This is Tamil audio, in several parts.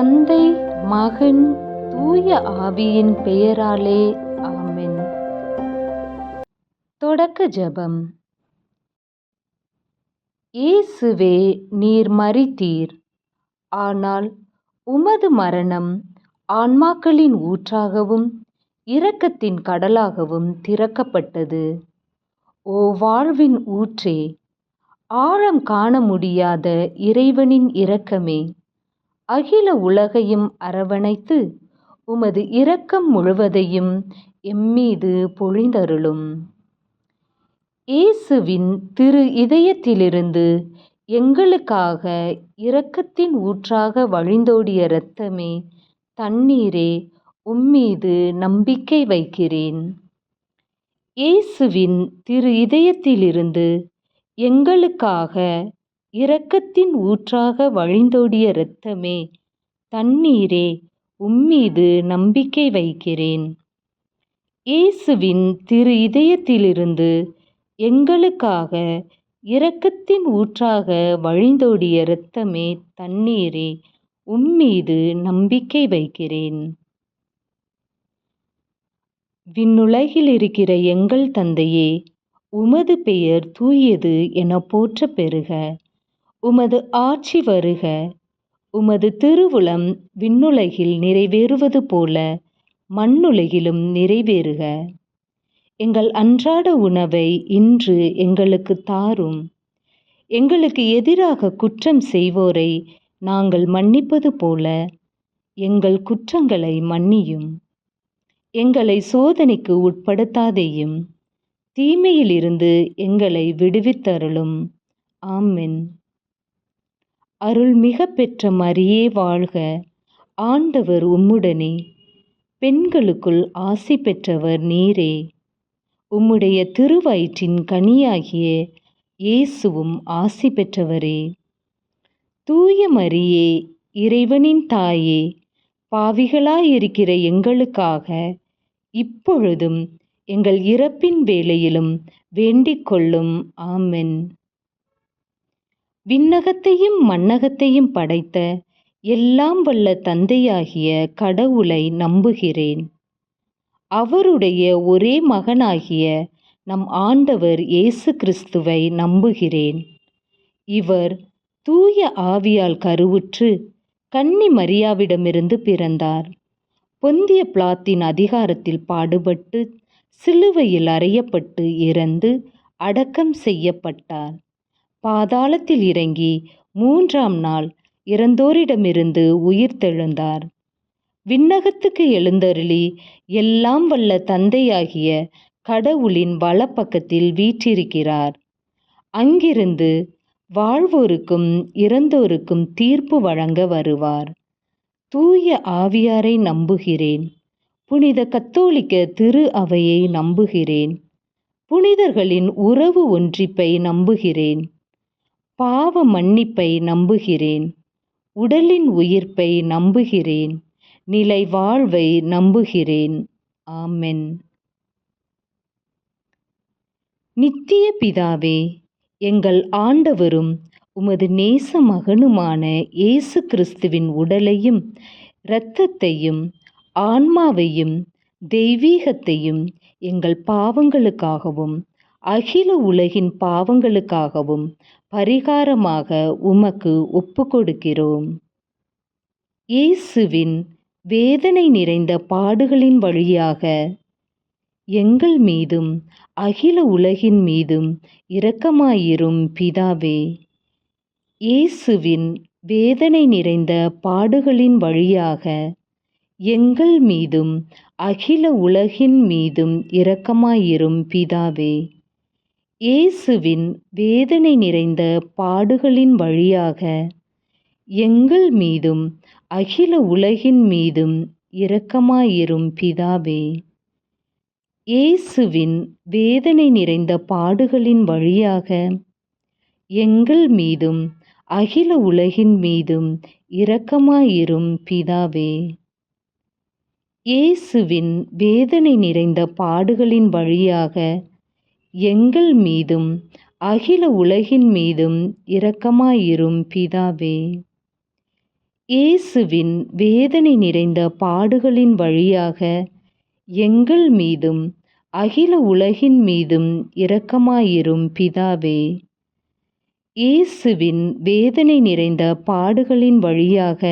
தந்தை, மகன், தூய ஆவியின் பெயராலே ஆமென். தொடக்க ஜெபம். இயேசுவே, நீர் மரித்தீர், ஆனால் உமது மரணம் ஆன்மாக்களின் ஊற்றாகவும் இரக்கத்தின் கடலாகவும் திறக்கப்பட்டது. ஓ வாழ்வின் ஊற்றே, ஆழம் காண முடியாத இறைவனின் இரக்கமே, அகில உலகையும் அரவணைத்து உமது இரக்கம் முழுவதையும் எம்மீது பொழிந்தருளும். இயேசுவின் திரு இதயத்திலிருந்து எங்களுக்காக இரக்கத்தின் ஊற்றாக வழிந்தோடிய இரத்தமே, தண்ணீரே, உம்மீது நம்பிக்கை வைக்கிறேன். இயேசுவின் திரு இதயத்திலிருந்து எங்களுக்காக இரக்கத்தின் ஊற்றாக வழிந்தோடிய இரத்தமே, தண்ணீரே, உம்மீது நம்பிக்கை வைக்கிறேன். இயேசுவின் திரு இதயத்திலிருந்து எங்களுக்காக இரக்கத்தின் ஊற்றாக வழிந்தோடிய இரத்தமே, தண்ணீரே, உம்மீது நம்பிக்கை வைக்கிறேன். விண்ணுலகில் இருக்கிற எங்கள் தந்தையே, உமது பெயர் தூயது என போற்றப் பெறுக. உமது ஆட்சி வருக. உமது திருவுளம் விண்ணுலகில் நிறைவேறுவது போல மண்ணுலகிலும் நிறைவேறுக. எங்கள் அன்றாட உணவை இன்று எங்களுக்கு தாரும். எங்களுக்கு எதிராக குற்றம் செய்வோரை நாங்கள் மன்னிப்பது போல எங்கள் குற்றங்களை மன்னியும். எங்களை சோதனைக்கு உட்படுத்தாதேயும், தீமையிலிருந்து எங்களை விடுவித்தருளும். ஆமென். அருள்மிக பெற்ற மரியே வாழ்க. ஆண்டவர் உம்முடனே, பெண்களுக்குள் ஆசி பெற்றவர் நீரே. உம்முடைய திருவயிற்றின் கனியாகிய இயேசுவும் ஆசி பெற்றவரே. தூய மரியே, இறைவனின் தாயே, பாவிகளாயிருக்கிற எங்களுக்காக இப்பொழுதும் எங்கள் இறப்பின் வேளையிலும் வேண்டிக் கொள்ளும். ஆமென். விண்ணகத்தையும் மண்ணகத்தையும் படைத்த எல்லாம் வல்ல தந்தையாகிய கடவுளை நம்புகிறேன். அவருடைய ஒரே மகனாகிய நம் ஆண்டவர் இயேசு கிறிஸ்துவை நம்புகிறேன். இவர் தூய ஆவியால் கருவுற்று கன்னி மரியாவிடமிருந்து பிறந்தார். பொந்திய பிலாத்தின் அதிகாரத்தில் பாடுபட்டு சிலுவையில் அறையப்பட்டு இறந்து அடக்கம் செய்யப்பட்டார். பாதாளத்தில் இறங்கி 3ஆம் நாள் இறந்தோரிடமிருந்து உயிர்த்தெழுந்தார். விண்ணகத்துக்கு எழுந்தருளி எல்லாம் வல்ல தந்தையாகிய கடவுளின் வலப்பக்கத்தில் வீற்றிருக்கிறார். அங்கிருந்து வாழ்வோருக்கும் இறந்தோருக்கும் தீர்ப்பு வழங்க வருவார். தூய ஆவியாரை நம்புகிறேன். புனித கத்தோலிக்க திரு அவையை நம்புகிறேன். புனிதர்களின் உறவு ஒன்றிப்பை நம்புகிறேன். பாவ மன்னிப்பை நம்புகிறேன். உடலின் உயிர்ப்பை நம்புகிறேன். நிலை வாழ்வை நம்புகிறேன். ஆமென். நித்திய பிதாவே, எங்கள் ஆண்டவரும் உமது நேச மகனுமான இயேசு கிறிஸ்துவின் உடலையும் இரத்தத்தையும் ஆன்மாவையும் தெய்வீகத்தையும் எங்கள் பாவங்களுக்காகவும் அகில உலகின் பாவங்களுக்காகவும் பரிகாரமாக உமக்கு ஒப்புக்கொடுக்கிறோம். இயேசுவின் வேதனை நிறைந்த பாடுகளின் வழியாக எங்கள் மீதும் அகில உலகின் மீதும் இரக்கமாயிரும் பிதாவே. இயேசுவின் வேதனை நிறைந்த பாடுகளின் வழியாக எங்கள் மீதும் அகில உலகின் மீதும் இரக்கமாயிரும் பிதாவே. இயேசுவின் வேதனை நிறைந்த பாடுகளின் வழியாக எங்கள் மீதும் அகில உலகின் மீதும் இரக்கமாயிரும் பிதாவே. இயேசுவின் வேதனை நிறைந்த பாடுகளின் வழியாக எங்கள் மீதும் அகில உலகின் மீதும் இரக்கமாயிரும் பிதாவே. இயேசுவின் வேதனை நிறைந்த பாடுகளின் வழியாக எங்கள் மீதும் அகில உலகின் மீதும் இரக்கமாயிரும் பிதாவே. இயேசுவின் வேதனை நிறைந்த பாடுகளின் வழியாக எங்கள் மீதும் அகில உலகின் மீதும் இரக்கமாயிரும் பிதாவே. இயேசுவின் வேதனை நிறைந்த பாடுகளின் வழியாக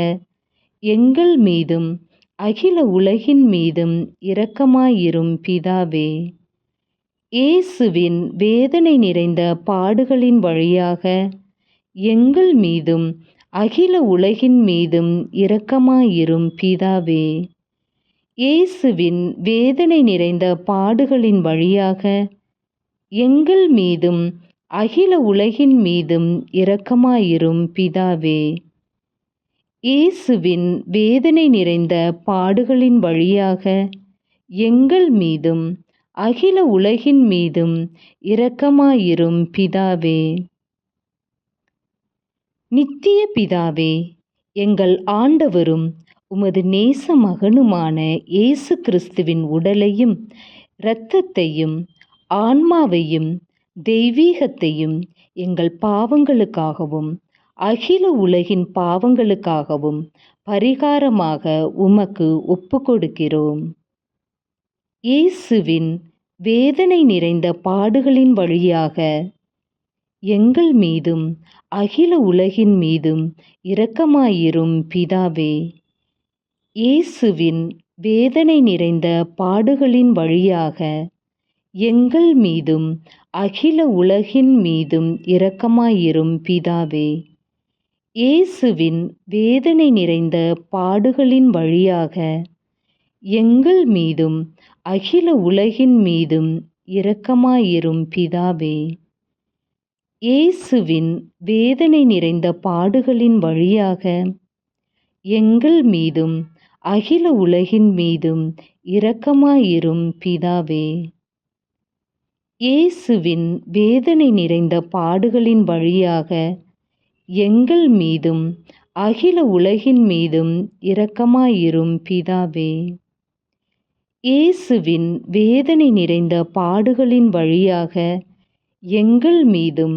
எங்கள் மீதும் அகில உலகின் மீதும் இரக்கமாயிரும் பிதாவே. இயேசுவின் வேதனை நிறைந்த பாடுகளின் வழியாக எங்கள் மீதும் அகில உலகின் மீதும் இரக்கமாயிரும் பிதாவே. இயேசுவின் வேதனை நிறைந்த பாடுகளின் வழியாக எங்கள் மீதும் அகில உலகின் மீதும் இரக்கமாயிரும் பிதாவே. இயேசுவின் வேதனை நிறைந்த பாடுகளின் வழியாக எங்கள் மீதும் அகில உலகின் மீதும் இரக்கமாயிரும் பிதாவே. நித்திய பிதாவே, எங்கள் ஆண்டவரும் உமது நேச மகனுமான இயேசு கிறிஸ்துவின் உடலையும் இரத்தத்தையும் ஆன்மாவையும் தெய்வீகத்தையும் எங்கள் பாவங்களுக்காகவும் அகில உலகின் பாவங்களுக்காகவும் பரிகாரமாக உமக்கு ஒப்புக்கொடுக்கிறோம். இயேசுவின் வேதனை நிறைந்த பாடுகளின் வழியாக எங்கள் மீதும் அகில உலகின் மீதும் இரக்கமாயிரும் பிதாவே. இயேசுவின் வேதனை நிறைந்த பாடுகளின் வழியாக எங்கள் மீதும் அகில உலகின் மீதும் இரக்கமாயிரும் பிதாவே. இயேசுவின் வேதனை நிறைந்த பாடுகளின் வழியாக எங்கள் மீதும் அகில உலகின் மீதும் இரக்கமாயிரும் பிதாவே. இயேசுவின் வேதனை நிறைந்த பாடுகளின் வழியாக எங்கள் மீதும் அகில உலகின் மீதும் இரக்கமாயிரும் பிதாவே. இயேசுவின் வேதனை நிறைந்த பாடுகளின் வழியாக எங்கள் மீதும் அகில உலகின் மீதும் இரக்கமாயிரும் பிதாவே. இயேசுவின் வேதனை நிறைந்த பாடுகளின் வழியாக எங்கள் மீதும்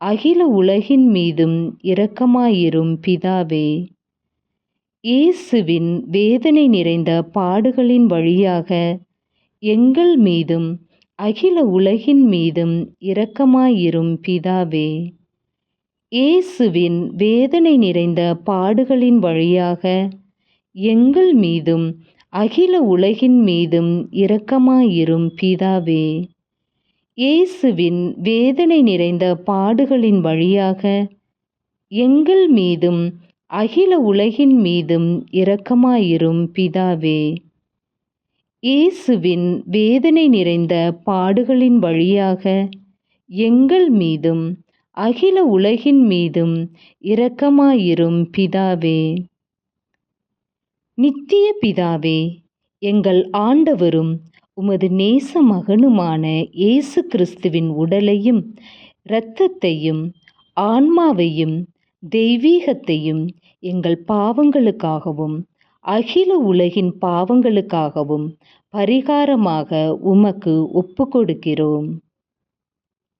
அகில உலகின் மீதும் இரக்கமாயிரும் பிதாவே. இயேசுவின் வேதனை நிறைந்த பாடுகளின் வழியாக எங்கள் மீதும் அகில உலகின் மீதும் இரக்கமாயிரும் பிதாவே. இயேசுவின் வேதனை நிறைந்த பாடுகளின் வழியாக எங்கள் மீதும் அகில உலகின் மீதும் இரக்கமாயிரும் பிதாவே. இயேசுவின் வேதனை நிறைந்த பாடுகளின் வழியாக எங்கள் மீதும் அகில உலகின் மீதும் இரக்கமாயிரும் பிதாவே. இயேசுவின் வேதனை நிறைந்த பாடுகளின் வழியாக எங்கள் மீதும் அகில உலகின் மீதும் இரக்கமாயிரும் பிதாவே. நித்திய பிதாவே, எங்கள் ஆண்டவரும் உமது நேச மகனுமான இயேசு கிறிஸ்துவின் உடலையும் இரத்தத்தையும் ஆன்மாவையும் தெய்வீகத்தையும் எங்கள் பாவங்களுக்காகவும் அகில உலகின் பாவங்களுக்காகவும் பரிகாரமாக உமக்கு ஒப்புக்கொடுக்கிறோம்.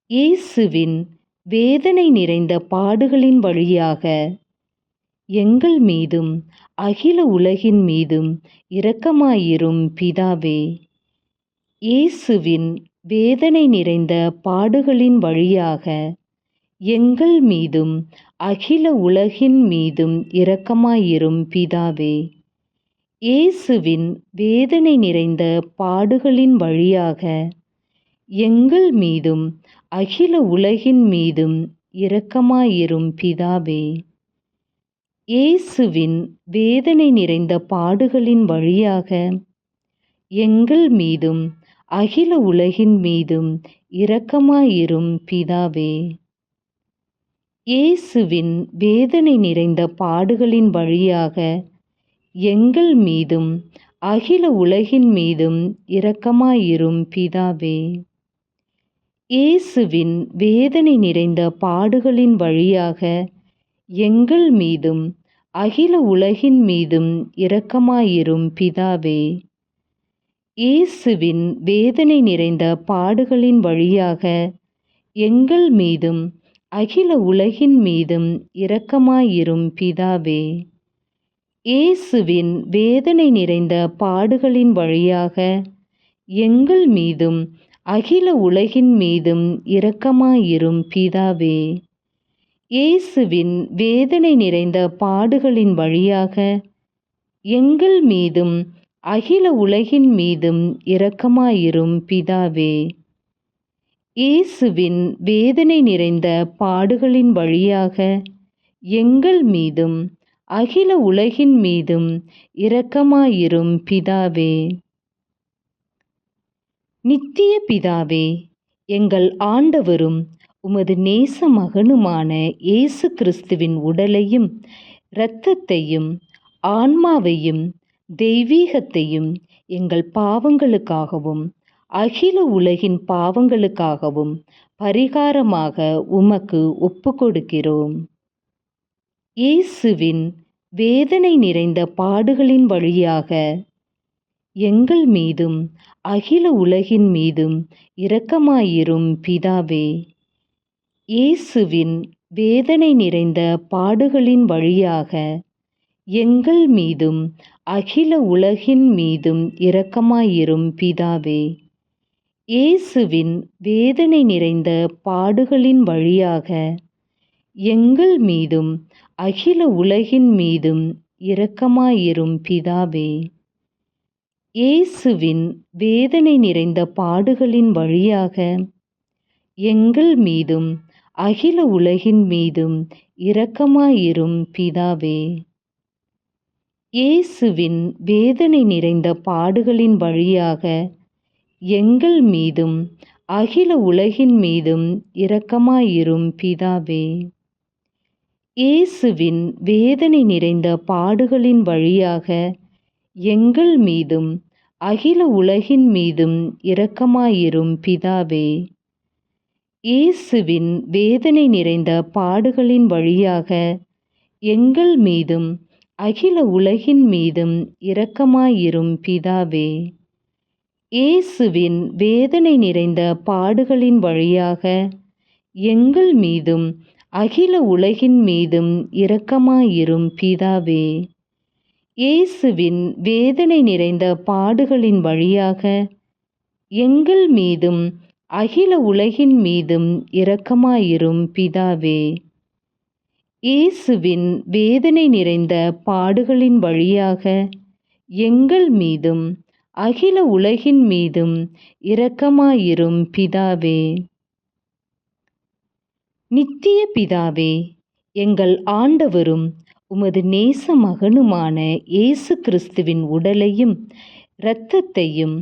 இயேசுவின் வேதனை நிறைந்த பாடுகளின் வழியாக எங்கள் மீதும் அகில உலகின் மீதும் இரக்கமாயிரும் பிதாவே. இயேசுவின் வேதனை நிறைந்த பாடுகளின் வழியாக எங்கள் மீதும் அகில உலகின் மீதும் இரக்கமாயிரும் பிதாவே. இயேசுவின் வேதனை நிறைந்த பாடுகளின் வழியாக எங்கள் மீதும் அகில உலகின் மீதும் இரக்கமாயிரும் பிதாவே. இயேசுவின் வேதனை நிறைந்த பாடுகளின் வழியாக எங்கள் மீதும் அகில உலகின் மீதும் இரக்கமாயிரும் பிதாவே. இயேசுவின் வேதனை நிறைந்த பாடுகளின் வழியாக எங்கள் மீதும் அகில உலகின் மீதும் இரக்கமாயிரும் பிதாவே. இயேசுவின் வேதனை நிறைந்த பாடுகளின் வழியாக எங்கள் மீதும் அகில உலகின் மீதும் இரக்கமாயிரும் பிதாவே. இயேசுவின் வேதனை நிறைந்த பாடுகளின் வழியாக எங்கள் மீதும் அகில உலகின் மீதும் இரக்கமாயிரும் பிதாவே. இயேசுவின் வேதனை நிறைந்த பாடுகளின் வழியாக எங்கள் மீதும் அகில உலகின் மீதும் இரக்கமாயிரும் பிதாவே. இயேசுவின் வேதனை நிறைந்த பாடுகளின் வழியாக எங்கள் மீதும் அகில உலகின் மீதும் இரக்கமாயிரும் பிதாவே. இயேசுவின் வேதனை நிறைந்த பாடுகளின் வழியாக எங்கள் மீதும் அகில உலகின் மீதும் இரக்கமாயிரும் பிதாவே. நித்திய பிதாவே, எங்கள் ஆண்டவரும் உமது நேச மகனுமான இயேசு கிறிஸ்துவின் உடலையும் இரத்தத்தையும் ஆன்மாவையும் தெய்வீகத்தையும் எங்கள் பாவங்களுக்காகவும் அகில உலகின் பாவங்களுக்காகவும் பரிகாரமாக உமக்கு ஒப்புக்கொடுக்கிறோம். இயேசுவின் வேதனை நிறைந்த பாடுகளின் வழியாக எங்கள் மீதும் அகில உலகின் மீதும் இரக்கமாயிரும் பிதாவே. இயேசுவின் வேதனை நிறைந்த பாடுகளின் வழியாக எங்கள் மீதும் அகில உலகின் மீதும் இரக்கமாயிரும் பிதாவே. இயேசுவின் வேதனை நிறைந்த பாடுகளின் வழியாக எங்கள் மீதும் அகில உலகின் மீதும் இரக்கமாயிரும் பிதாவே. இயேசுவின் வேதனை நிறைந்த பாடுகளின் வழியாக எங்கள் மீதும் அகில உலகின் மீதும் இரக்கமாயிரும் பிதாவே. இயேசுவின் வேதனை நிறைந்த பாடுகளின் வழியாக எங்கள் மீதும் அகில உலகின் மீதும் இரக்கமாயிரும் பிதாவே. இயேசுவின் வேதனை நிறைந்த பாடுகளின் வழியாக எங்கள் மீதும் அகில உலகின் மீதும் இரக்கமாயிரும் பிதாவே. இயேசுவின் வேதனை நிறைந்த பாடுகளின் வழியாக எங்கள் மீதும் அகில உலகின் மீதும் இரக்கமாயிரும் பிதாவே. இயேசுவின் வேதனை நிறைந்த பாடுகளின் வழியாக எங்கள் மீதும் அகில உலகின் மீதும் இரக்கமாயிரும் பிதாவே. இயேசுவின் வேதனை நிறைந்த பாடுகளின் வழியாக எங்கள் மீதும் அகில உலகின் மீதும் இரக்கமாயிரும் பிதாவே. இயேசுவின் வேதனை நிறைந்த பாடுகளின் வழியாக எங்கள் மீதும் அகில உலகின் மீதும் இரக்கமாயிரும் பிதாவே. நித்திய பிதாவே, எங்கள் ஆண்டவரும் உமது நேச மகனுமான இயேசு கிறிஸ்துவின் உடலையும் இரத்தத்தையும்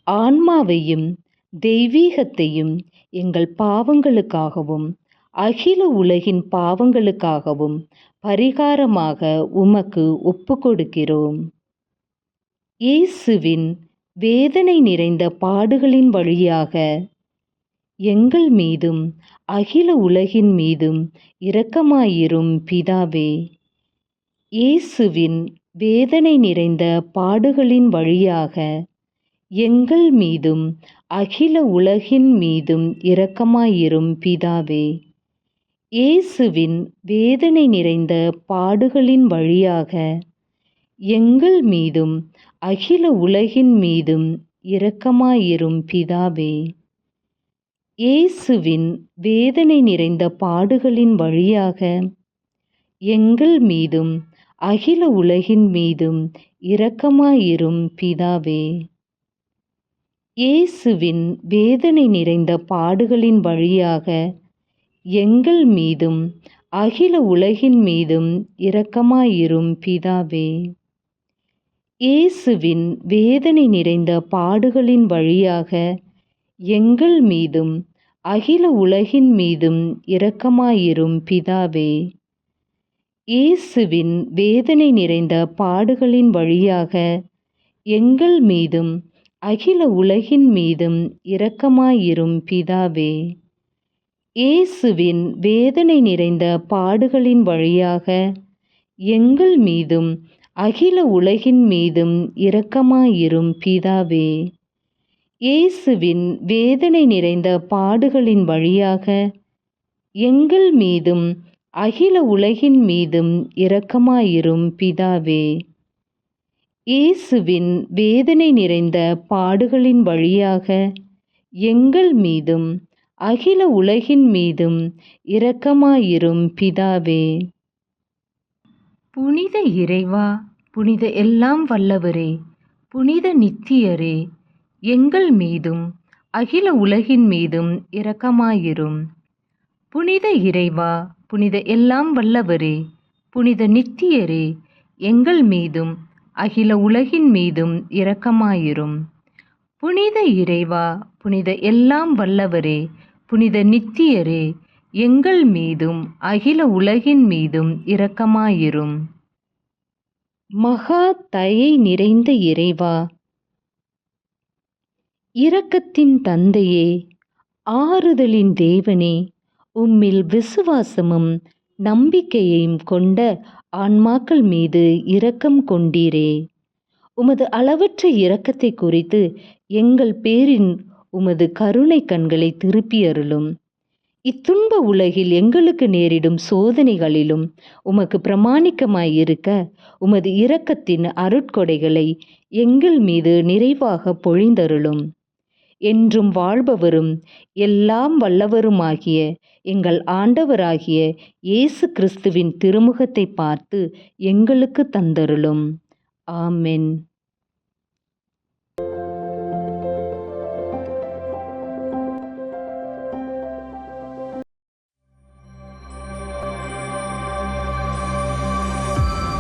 ஆன்மாவையும் தெய்வீகத்தையும் எங்கள் பாவங்களுக்காகவும் அகில உலகின் பாவங்களுக்காகவும் பரிகாரமாக உமக்கு ஒப்புக்கொடுக்கிறோம். இயேசுவின் வேதனை நிறைந்த பாடுகளின் வழியாக எங்கள் மீதும் அகில உலகின் மீதும் இரக்கமாயிரும் பிதாவே. இயேசுவின் வேதனை நிறைந்த பாடுகளின் வழியாக எங்கள் மீதும் அகில உலகின் மீதும் இரக்கமாயிரும் பிதாவே. இயேசுவின் வேதனை நிறைந்த பாடுகளின் வழியாக எங்கள் மீதும் அகில உலகின் மீதும் இரக்கமாயிரும் பிதாவே. இயேசுவின் வேதனை நிறைந்த பாடுகளின் வழியாக எங்கள் மீதும் அகில உலகின் மீதும் இரக்கமாயிரும் பிதாவே. இயேசுவின் வேதனை நிறைந்த பாடுகளின் வழியாக எங்கள் மீதும் அகில உலகின் மீதும் இரக்கமாயிரும் பிதாவே. இயேசுவின் வேதனை நிறைந்த பாடுகளின் வழியாக எங்கள் மீதும் அகில உலகின் மீதும் இரக்கமாயிரும் பிதாவே. இயேசுவின் வேதனை நிறைந்த பாடுகளின் வழியாக எங்கள் மீதும் அகில உலகின் மீதும் இரக்கமாயிரும் பிதாவே. இயேசுவின் வேதனை நிறைந்த பாடுகளின் வழியாக எங்கள் மீதும் அகில உலகின் மீதும் இரக்கமாயிரும் பிதாவே. இயேசுவின் வேதனை நிறைந்த பாடுகளின் வழியாக எங்கள் மீதும் அகில உலகின் மீதும் இரக்கமாயிரும் பிதாவே. இயேசுவின் வேதனை நிறைந்த பாடுகளின் வழியாக எங்கள் மீதும் அகில உலகின் மீதும் இரக்கமாயிரும் பிதாவே. புனித இறைவா, புனித எல்லாம் வல்லவரே, புனித நித்தியரே, எங்கள் மீதும் அகில உலகின் மீதும் இரக்கமாயிரும். புனித இறைவா, புனித எல்லாம் வல்லவரே, புனித நித்தியரே, எங்கள் மீதும் அகில உலகின் மீதும் இரக்கமாயிரும். புனித இறைவா, புனித எல்லாம் வல்லவரே, புனித நித்தியரே, எங்கள் மீதும் அகில உலகின் மீதும் இரக்கமாயிரும். மகா தயை நிறைந்த இறைவா, இரக்கத்தின் தந்தையே, ஆறுதலின் தேவனே, உம்மில் விசுவாசமும் நம்பிக்கையையும் கொண்ட ஆன்மாக்கள் மீது இரக்கம் கொண்டீரே. உமது அளவற்ற இரக்கத்தை குறித்து எங்கள் பேரின் உமது கருணை கண்களை திருப்பி அருளும். இத்துன்ப உலகில் எங்களுக்கு நேரிடும் சோதனைகளிலும் உமக்கு பிரமாணிக்கமாயிருக்க உமது இரக்கத்தின் அருட்கொடைகளை எங்கள் மீது நிறைவாக பொழிந்தருளும். என்றும் வாழ்பவரும் எல்லாம் வல்லவருமாகிய எங்கள் ஆண்டவராகிய இயேசு கிறிஸ்துவின் திருமுகத்தை பார்த்து எங்களுக்கு தந்தருளும். ஆமென்.